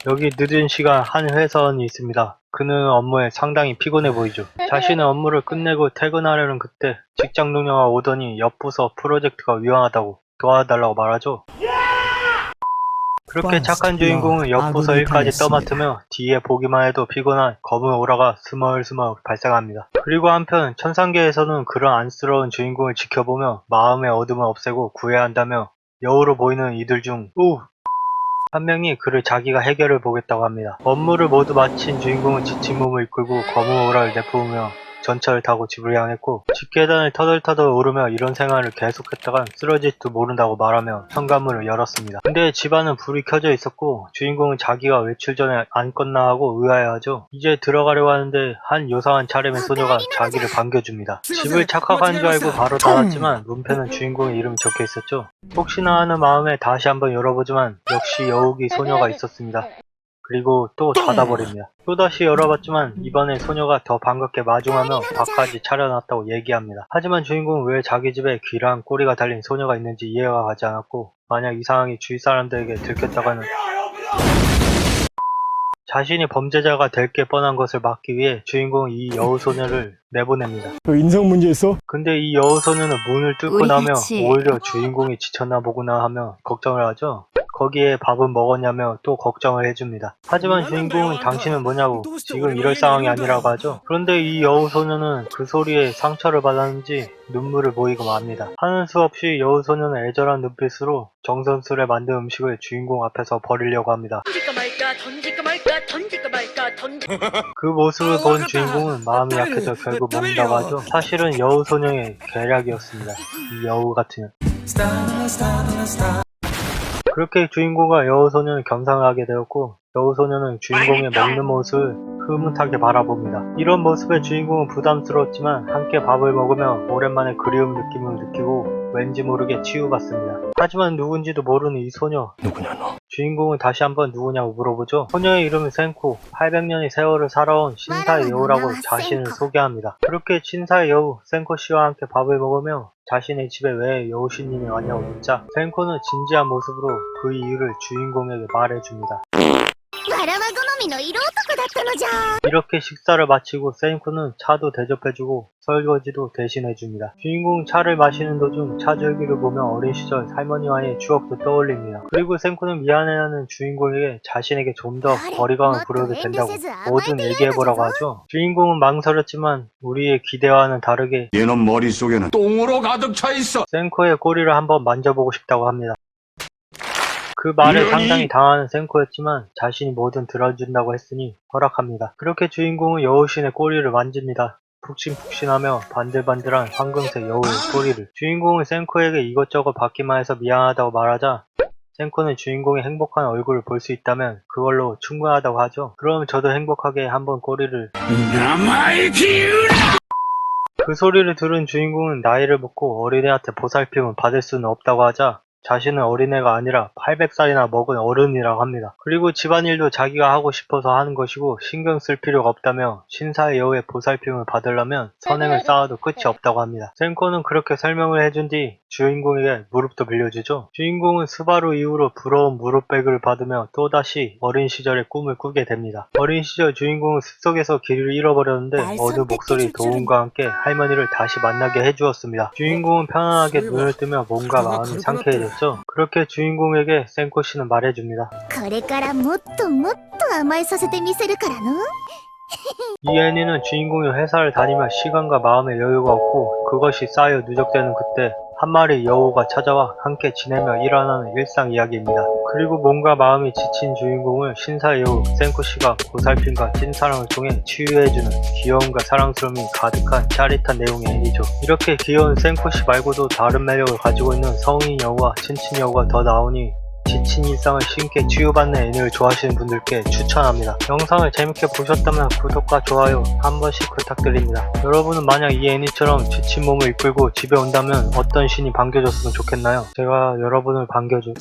여기 늦은 시간 한 회사원이 있습니다. 그는 업무에 상당히 피곤해 보이죠. 자신의 업무를 끝내고 퇴근하려는 그때 직장 동료가 오더니 옆 부서 프로젝트가 위험하다고 도와달라고 말하죠. 그렇게 착한 주인공은 옆 부서 일까지 떠맡으며 뒤에 보기만 해도 피곤한 검은 오라가 스멀스멀 발생합니다. 그리고 한편 천상계에서는 그런 안쓰러운 주인공을 지켜보며 마음의 어둠을 없애고 구해야 한다며 여우로 보이는 이들 중 한 명이 그를 자기가 해결해 보겠다고 합니다. 업무를 모두 마친 주인공은 지친 몸을 이끌고 검은 오라를 내뿜으며 전차를 타고 집을 향했고 집계단을 터덜터덜 오르며 이런 생활을 계속했다간 쓰러질지도 모른다고 말하며 현관문을 열었습니다. 근데 집안은 불이 켜져 있었고 주인공은 자기가 외출 전에 안 껐나 하고 의아해하죠. 이제 들어가려고 하는데 한 요상한 차림의 소녀가 자기를 반겨줍니다. 집을 착각한 줄 알고 바로 닫았지만 문패는 주인공의 이름이 적혀 있었죠. 혹시나 하는 마음에 다시 한번 열어보지만 역시 여우기 소녀가 있었습니다. 그리고 또 닫아버립니다. 또다시 열어봤지만 이번에 소녀가 더 반갑게 마중하며 밥까지 차려놨다고 얘기합니다. 하지만 주인공은 왜 자기 집에 귀랑 꼬리가 달린 소녀가 있는지 이해가 가지 않았고 만약 이 상황이 주위 사람들에게 들켰다가는 자신이 범죄자가 될 게 뻔한 것을 막기 위해 주인공은 이 여우소녀를 내보냅니다. 인성 문제 있어? 근데 이 여우소녀는 문을 뚫고 나면 오히려 주인공이 지쳤나 보구나 하며 걱정을 하죠. 거기에 밥은 먹었냐며 또 걱정을 해줍니다. 하지만 주인공은 당신은 뭐냐고 지금 이럴 상황이 아니라고 하죠. 그런데 이 여우소녀는 그 소리에 상처를 받았는지 눈물을 보이고 맙니다. 하는 수 없이 여우소녀는 애절한 눈빛으로 정성스레 만든 음식을 주인공 앞에서 버리려고 합니다. 그 모습을 본 주인공은 마음이 약해져 결국 먹는다고 하죠. 사실은 여우소녀의 계략이었습니다. 이 여우 같은 그렇게 주인공과 여우소녀는 겸상을 하게 되었고 여우소녀는 주인공의 먹는 모습을 흐뭇하게 바라봅니다. 이런 모습에 주인공은 부담스러웠지만 함께 밥을 먹으며 오랜만에 그리움 느낌을 느끼고 왠지 모르게 치유받습니다. 하지만 누군지도 모르는 이 소녀 누구냐 너? 주인공은 다시 한번 누구냐고 물어보죠. 소녀의 이름은 센코, 800년의 세월을 살아온 신사의 여우라고 자신을 소개합니다. 그렇게 신사의 여우 센코 씨와 함께 밥을 먹으며 자신의 집에 왜 여우씨님이 왔냐고 묻자 센코는 진지한 모습으로 그 이유를 주인공에게 말해줍니다. 이렇게 식사를 마치고 센코는 차도 대접해주고 설거지도 대신해줍니다. 주인공은 차를 마시는 도중 차줄기를 보며 어린 시절 할머니와의 추억도 떠올립니다. 그리고 센코는 미안해하는 주인공에게 자신에게 좀 더 거리감을 부려도 된다고 뭐든 얘기해보라고 하죠. 주인공은 망설였지만 우리의 기대와는 다르게 얘는 머릿속에는 똥으로 가득 차있어. 센코의 꼬리를 한번 만져보고 싶다고 합니다. 그 말에 상당히 당하는 센코였지만 자신이 뭐든 들어준다고 했으니 허락합니다. 그렇게 주인공은 여우신의 꼬리를 만집니다. 푹신푹신하며 반들반들한 황금색 여우의 꼬리를 주인공은 센코에게 이것저것 받기만 해서 미안하다고 말하자 센코는 주인공의 행복한 얼굴을 볼 수 있다면 그걸로 충분하다고 하죠. 그럼 저도 행복하게 한번 꼬리를 나마의 기운아! 그 소리를 들은 주인공은 나이를 먹고 어린애한테 보살핌을 받을 수는 없다고 하자 자신은 어린애가 아니라 800살이나 먹은 어른이라고 합니다. 그리고 집안일도 자기가 하고 싶어서 하는 것이고 신경 쓸 필요가 없다며 신사의 여우의 보살핌을 받으려면 선행을 쌓아도 끝이 없다고 합니다. 센코는 그렇게 설명을 해준 뒤 주인공에게 무릎도 빌려주죠. 주인공은 스바루 이후로 부러운 무릎배기를 받으며 또다시 어린 시절의 꿈을 꾸게 됩니다. 어린 시절 주인공은 숲속에서 길을 잃어버렸는데 어느 목소리 도움과 함께 할머니를 다시 만나게 해주었습니다. 주인공은 편안하게 눈을 뜨며 몸과 마음이 상쾌해졌죠. 그렇게 주인공에게 센코 씨는 말해줍니다. 이 애니는 주인공이 회사를 다니며 시간과 마음의 여유가 없고 그것이 쌓여 누적되는 그때 한 마리 여우가 찾아와 함께 지내며 일어나는 일상 이야기입니다. 그리고 몸과 마음이 지친 주인공을 신사의 여우 센코 씨가 보살핌과 찐사랑을 통해 치유해주는 귀여움과 사랑스러움이 가득한 짜릿한 내용의 애니죠. 이렇게 귀여운 센코 씨 말고도 다른 매력을 가지고 있는 성인 여우와 친친 여우가 더 나오니 지친 일상을 쉽게 치유받는 애니를 좋아하시는 분들께 추천합니다. 영상을 재밌게 보셨다면 구독과 좋아요 한 번씩 부탁드립니다. 여러분은 만약 이 애니처럼 지친 몸을 이끌고 집에 온다면 어떤 신이 반겨줬으면 좋겠나요? 제가 여러분을 반겨줄